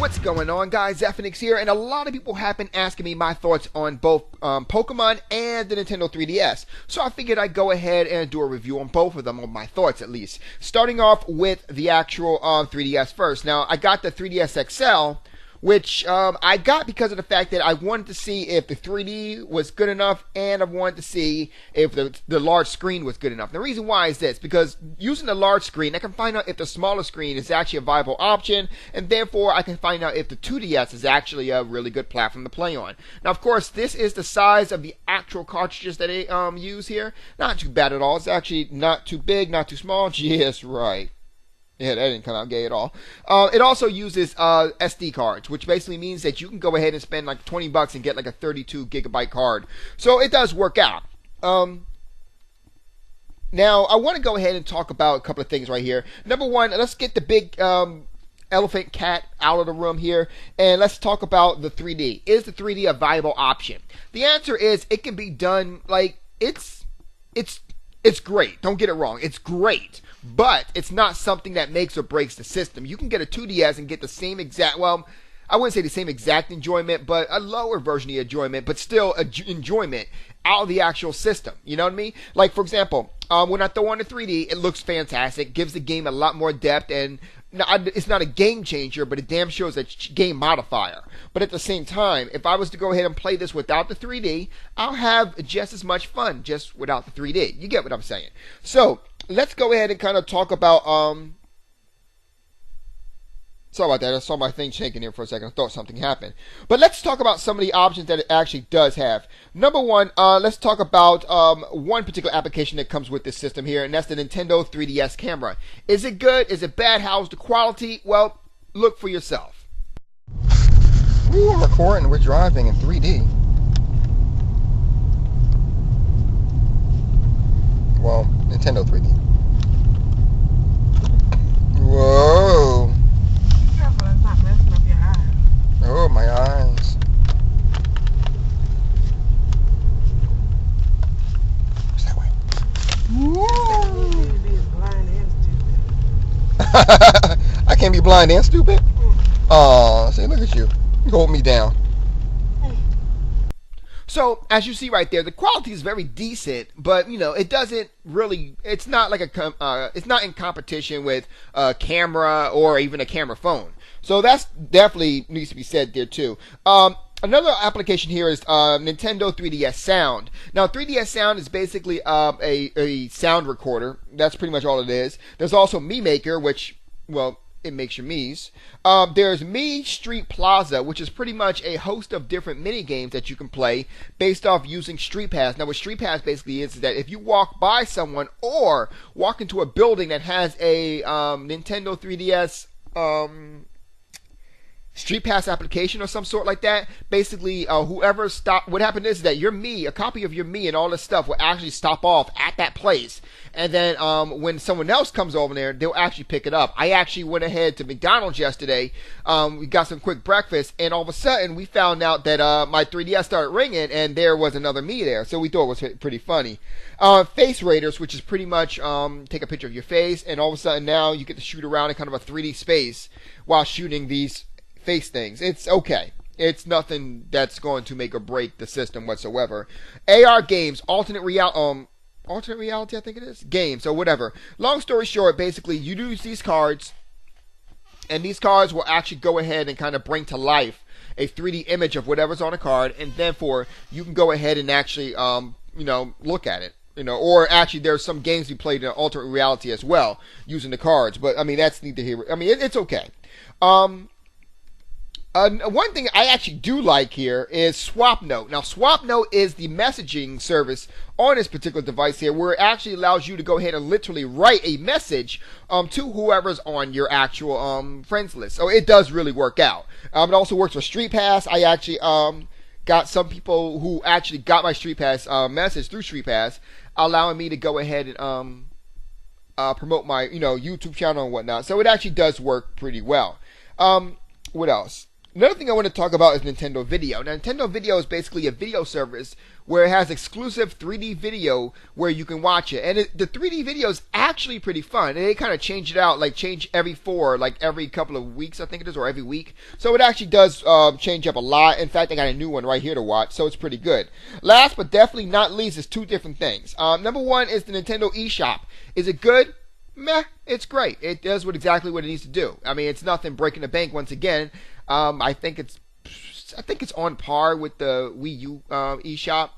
What's going on, guys? Zephyrnix here, and a lot of people have been asking me my thoughts on both Pokemon and the Nintendo 3DS. So I figured I'd go ahead and do a review on both of them, on my thoughts at least. Starting off with the actual 3DS first. Now, I got the 3DS XL, which I got because of the fact that I wanted to see if the 3D was good enough, and I wanted to see if the large screen was good enough. The reason why is this, because using the large screen, I can find out if the smaller screen is actually a viable option, and therefore I can find out if the 2DS is actually a really good platform to play on. Now, of course, this is the size of the actual cartridges that they use here. Not too bad at all. It's actually not too big, not too small. Yes, right. Yeah, that didn't come out gay at all. It also uses SD cards, which basically means that you can go ahead and spend like $20 and get like a 32 gigabyte card. So it does work out. Now, I want to go ahead and talk about a couple of things right here. Number one, let's get the big elephant cat out of the room here, and let's talk about the 3D. Is the 3D a viable option? The answer is it can be done. Like, it's great. Don't get it wrong. It's great. But it's not something that makes or breaks the system. You can get a 2DS and get the same exact, well, I wouldn't say the same exact enjoyment, but a lower version of enjoyment, but still enjoyment out of the actual system. You know what I mean? Like, for example, when I throw on the 3D, it looks fantastic, gives the game a lot more depth, and it's not a game changer, but it damn sure is a game modifier. But at the same time, if I was to go ahead and play this without the 3D, I'll have just as much fun just without the 3D. You get what I'm saying? So, let's go ahead and kind of talk about, sorry about that, I saw my thing shaking here for a second, I thought something happened. But let's talk about some of the options that it actually does have. Number one, let's talk about one particular application that comes with this system here, and that's the Nintendo 3DS camera. Is it good? Is it bad? How's the quality? Well, look for yourself. We're recording, we're driving in 3D. Well, Nintendo 3D. Whoa. Be careful, it's not messing up your eyes. Oh, my eyes. What's that way? You need to be blind and stupid. I can't be blind and stupid? Aw, see, look at you. You hold me down. So, as you see right there, the quality is very decent, but, you know, it doesn't really, it's not like it's not in competition with a camera or even a camera phone. So that's definitely needs to be said there too. Another application here is Nintendo 3DS Sound. Now, 3DS Sound is basically a sound recorder. That's pretty much all it is. There's also Me Maker, which, well, it makes your Mii's. There's Me Street Plaza, which is pretty much a host of different mini games that you can play based off using Street Pass. Now, what Street Pass basically is that if you walk by someone or walk into a building that has a Nintendo 3DS Street Pass application or some sort like that, basically whoever what happened is that your Me, a copy of your Me and all this stuff will actually stop off at that place, and then when someone else comes over there, they'll actually pick it up. I actually went ahead to McDonald's yesterday, we got some quick breakfast, and all of a sudden we found out that my 3DS started ringing and there was another Me there, so we thought it was pretty funny. Face Raiders, which is pretty much take a picture of your face, and all of a sudden now you get to shoot around in kind of a 3D space while shooting these face things. It's okay. It's nothing that's going to make or break the system whatsoever. AR games, alternate reality, I think it is, games or whatever. Long story short, basically you use these cards, and these cards will actually go ahead and kind of bring to life a 3D image of whatever's on a card, and therefore you can go ahead and actually, look at it. Or actually there's some games we played in alternate reality as well using the cards. But I mean, that's neither here. I mean, it's okay. One thing I actually do like here is SwapNote. Now, SwapNote is the messaging service on this particular device here, where it actually allows you to go ahead and literally write a message to whoever's on your actual friends list. So it does really work out. It also works with Street Pass. I actually got some people who actually got my Street Pass message through Street Pass, allowing me to go ahead and promote my YouTube channel and whatnot. So it actually does work pretty well. What else? Another thing I want to talk about is Nintendo Video. Now, Nintendo Video is basically a video service where it has exclusive 3D video where you can watch it. And the 3D video is actually pretty fun. And they kind of change it out, like change every couple of weeks, I think it is, or every week. So it actually does change up a lot. In fact, I got a new one right here to watch, so it's pretty good. Last but definitely not least is two different things. Number one is the Nintendo eShop. Is it good? Meh, it's great. It does exactly what it needs to do. I mean, it's nothing breaking the bank once again. I think it's on par with the Wii U eShop,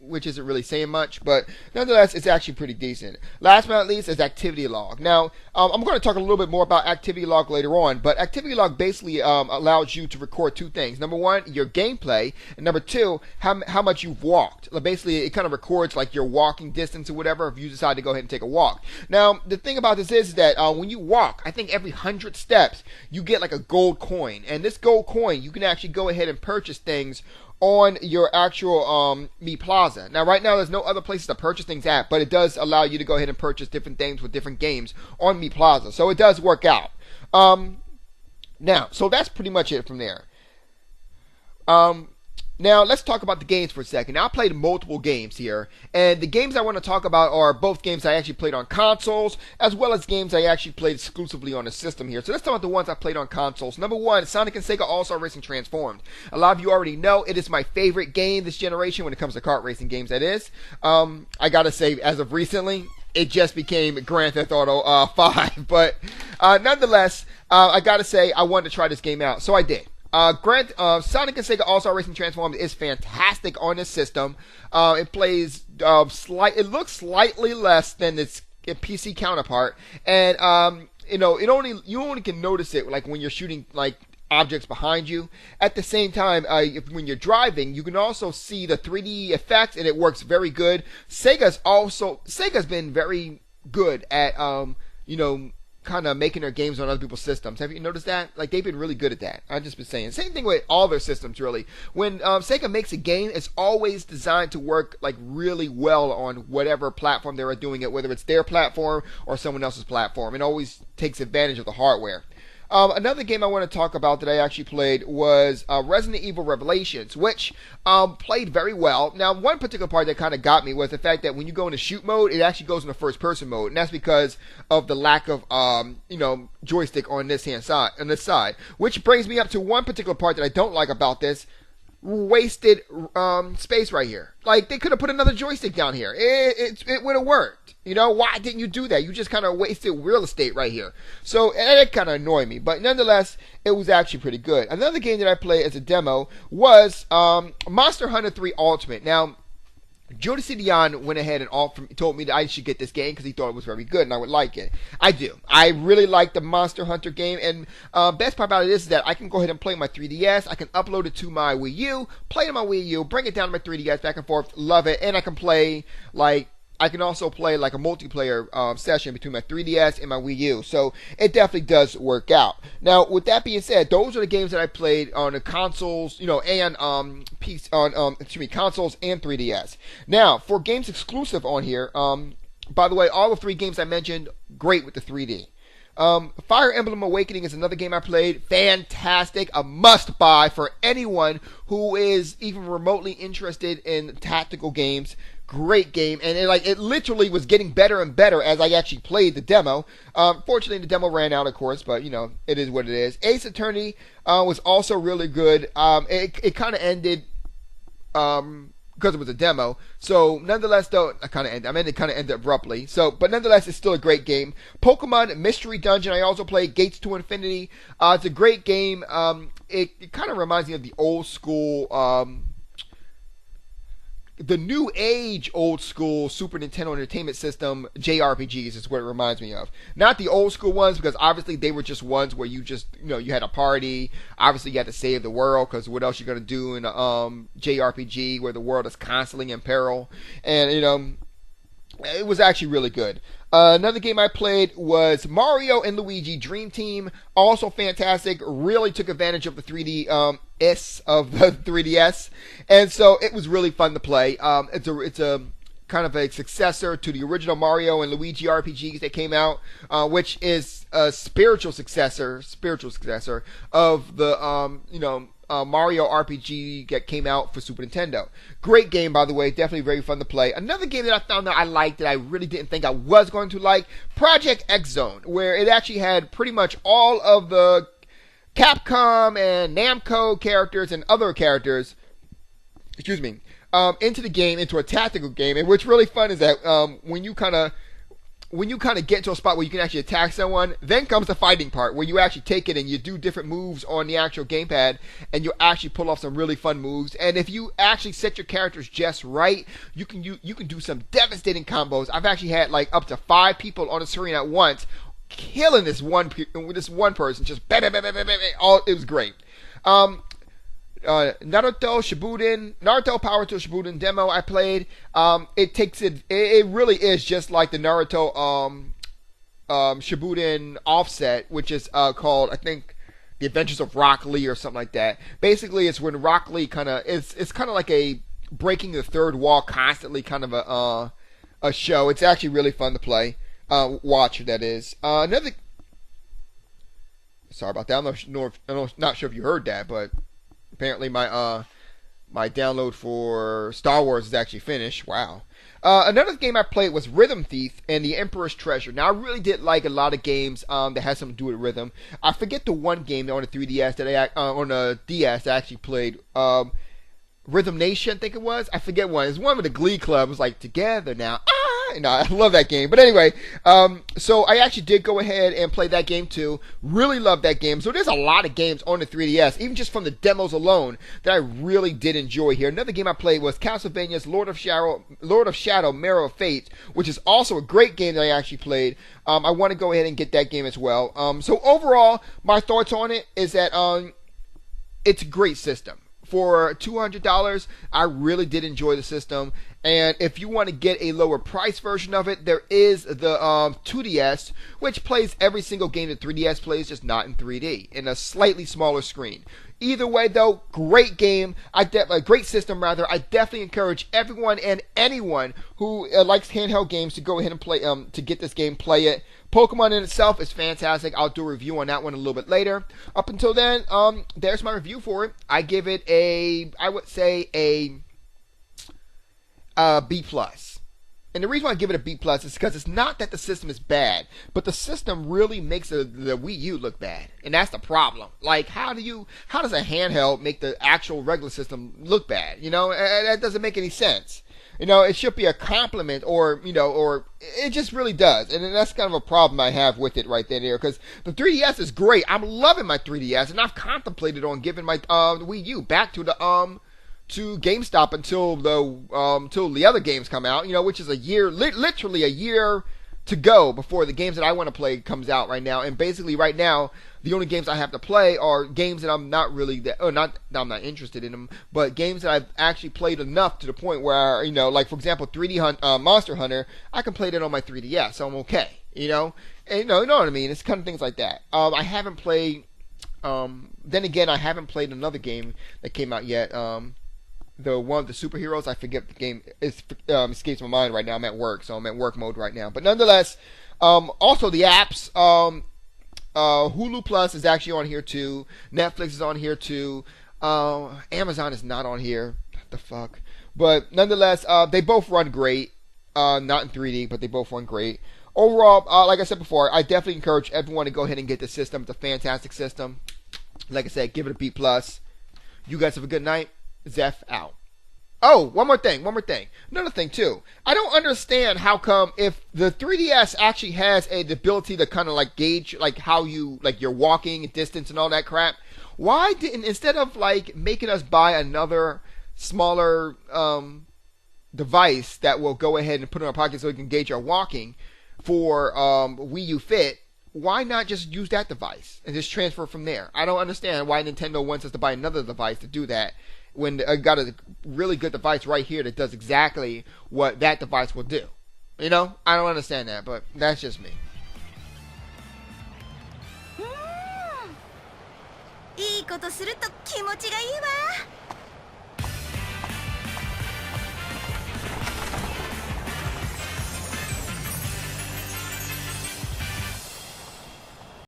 which isn't really saying much, but nonetheless, it's actually pretty decent. Last but not least is Activity Log. Now, I'm going to talk a little bit more about Activity Log later on, but Activity Log basically allows you to record two things. Number one, your gameplay, and number two, how much you've walked. Basically, it kind of records like your walking distance or whatever if you decide to go ahead and take a walk. Now, the thing about this is that when you walk, I think every 100 steps, you get like a gold coin, and this gold coin, you can actually go ahead and purchase things on your actual Mi Plaza. Now, right now, there's no other places to purchase things at, but it does allow you to go ahead and purchase different things with different games on Mi Plaza. So it does work out. Now, so that's pretty much it from there. Now, let's talk about the games for a second. Now, I played multiple games here, and the games I want to talk about are both games I actually played on consoles, as well as games I actually played exclusively on the system here. So let's talk about the ones I played on consoles. Number one, Sonic and Sega All-Star Racing Transformed. A lot of you already know it is my favorite game this generation when it comes to kart racing games, that is. I gotta say, as of recently, it just became Grand Theft Auto 5, but nonetheless, I gotta say, I wanted to try this game out, so I did. Sonic and Sega All-Star Racing Transformed is fantastic on this system. It plays it looks slightly less than its PC counterpart, and you only can notice it like when you're shooting like objects behind you. At the same time, when you're driving, you can also see the 3D effects, and it works very good. Sega's been very good at kind of making their games on other people's systems. Have you noticed that? Like, they've been really good at that. I've just been saying. Same thing with all their systems, really. When Sega makes a game, it's always designed to work, like, really well on whatever platform they're doing it, whether it's their platform or someone else's platform. It always takes advantage of the hardware. Another game I want to talk about that I actually played was Resident Evil Revelations, which played very well. Now, one particular part that kind of got me was the fact that when you go into shoot mode, it actually goes into first-person mode, and that's because of the lack of joystick on this side. Which brings me up to one particular part that I don't like about this. Wasted space right here. Like, they could have put another joystick down here. It would have worked. Why didn't you do that? You just kind of wasted real estate right here. So it kind of annoyed me. But nonetheless, it was actually pretty good. Another game that I played as a demo was Monster Hunter 3 Ultimate. Now, Jody Dion went ahead and told me that I should get this game because he thought it was very good and I would like it. I do. I really like the Monster Hunter game, and best part about it is that I can go ahead and play my 3DS. I can upload it to my Wii U, play it on my Wii U, bring it down to my 3DS, back and forth, love it, and I can also play like a multiplayer session between my 3DS and my Wii U. So it definitely does work out. Now, with that being said, those are the games that I played on the consoles, and consoles and 3DS. Now, for games exclusive on here, by the way, all the three games I mentioned, great with the 3D. Fire Emblem Awakening is another game I played. Fantastic. A must buy for anyone who is even remotely interested in tactical games. Great game, and it literally was getting better and better as I actually played the demo. Fortunately, the demo ran out, of course, but it is what it is. Ace Attorney was also really good. It kind of ended because it was a demo. So nonetheless, though, it kind of ended abruptly. But nonetheless, it's still a great game. Pokemon Mystery Dungeon, I also played. Gates to Infinity. It's a great game. It kind of reminds me of the old school. The new age old school Super Nintendo Entertainment System JRPGs is what it reminds me of. Not the old school ones, because obviously they were just ones where you just, you had a party. Obviously you had to save the world, because what else you going to do in a JRPG where the world is constantly in peril. And, it was actually really good. Another game I played was Mario and Luigi Dream Team. Also fantastic. Really took advantage of the 3D of the 3DS, and so it was really fun to play. It's a kind of a successor to the original Mario and Luigi RPGs that came out, which is a spiritual successor of the Mario RPG that came out for Super Nintendo. Great game, by the way. Definitely very fun to play. Another game that I found that I liked that I really didn't think I was going to like, Project X Zone, where it actually had pretty much all of the Capcom and Namco characters and other characters, into the game, into a tactical game. And what's really fun is that when you kind of get to a spot where you can actually attack someone, then comes the fighting part where you actually take it and you do different moves on the actual gamepad, and you actually pull off some really fun moves. And if you actually set your characters just right, you can do some devastating combos. I've actually had like up to 5 people on the screen at once, killing this one person. Just bam, bam, bam, bam, bam, bam, all it was great. Naruto Power to Shippuden demo I played. It really is just like the Naruto Shippuden offset, which is called, I think, The Adventures of Rock Lee or something like that. Basically, it's when Rock Lee it's kind of like a breaking the third wall constantly kind of a show. It's actually really fun to play. Watch, that is. Sorry about that. I'm not sure if you heard that, but apparently my download for Star Wars is actually finished. Wow. Another game I played was Rhythm Thief and The Emperor's Treasure. Now, I really did like a lot of games that had something to do with rhythm. I forget the one game on the 3DS on the DS that I actually played. Rhythm Nation, I think it was. I forget one. It's one with the Glee Club. It was like, together now. I love that game. But anyway, so I actually did go ahead and play that game too. Really love that game. So there's a lot of games on the 3DS, even just from the demos alone, that I really did enjoy here. Another game I played was Castlevania's Lord of Shadow, Mirror of Fate, which is also a great game that I actually played. I want to go ahead and get that game as well. So overall, my thoughts on it is that it's a great system. For $200, I really did enjoy the system. And if you want to get a lower price version of it, there is the 2DS, which plays every single game that 3DS plays, just not in 3D, in a slightly smaller screen. Either way, though, great game. A great system, rather. I definitely encourage everyone and anyone who likes handheld games to go ahead and play. To get this game, play it. Pokemon in itself is fantastic. I'll do a review on that one a little bit later. Up until then, there's my review for it. I give it I would say a B+. And the reason why I give it a B+ is because it's not that the system is bad, but the system really makes the Wii U look bad. And that's the problem. Like, how does a handheld make the actual regular system look bad? That doesn't make any sense. It should be a compliment, or it just really does. And that's kind of a problem I have with it right there, because the 3DS is great. I'm loving my 3DS, and I've contemplated on giving my Wii U back to the to GameStop until the other games come out, which is literally a year to go before the games that I want to play comes out right now. And basically right now, the only games I have to play are games that I'm not really I'm not interested in them, but games that I've actually played enough to the point where, like for example, 3D Monster Hunter, I can play that on my 3DS, so I'm okay, And you know what I mean? It's kind of things like that. I haven't played, then again, I haven't played another game that came out yet, the one of the superheroes, I forget the game. It escapes my mind right now. I'm at work, so I'm at work mode right now. But nonetheless, also the apps. Hulu Plus is actually on here too. Netflix is on here too. Amazon is not on here. What the fuck? But nonetheless, they both run great. Not in 3D, but they both run great. Overall, like I said before, I definitely encourage everyone to go ahead and get this system. It's a fantastic system. Like I said, give it a B+. You guys have a good night. Zeph out. Oh, one more thing. Another thing too. I don't understand how come if the 3DS actually has the ability to kind of like gauge like how you like your walking distance and all that crap. Why didn't, instead of like making us buy another smaller device that will go ahead and put in our pocket so we can gauge our walking for Wii U Fit, why not just use that device and just transfer from there? I don't understand why Nintendo wants us to buy another device to do that when I got a really good device right here that does exactly what that device will do. I don't understand that, but that's just me. いいことすると気持ちがいいわ。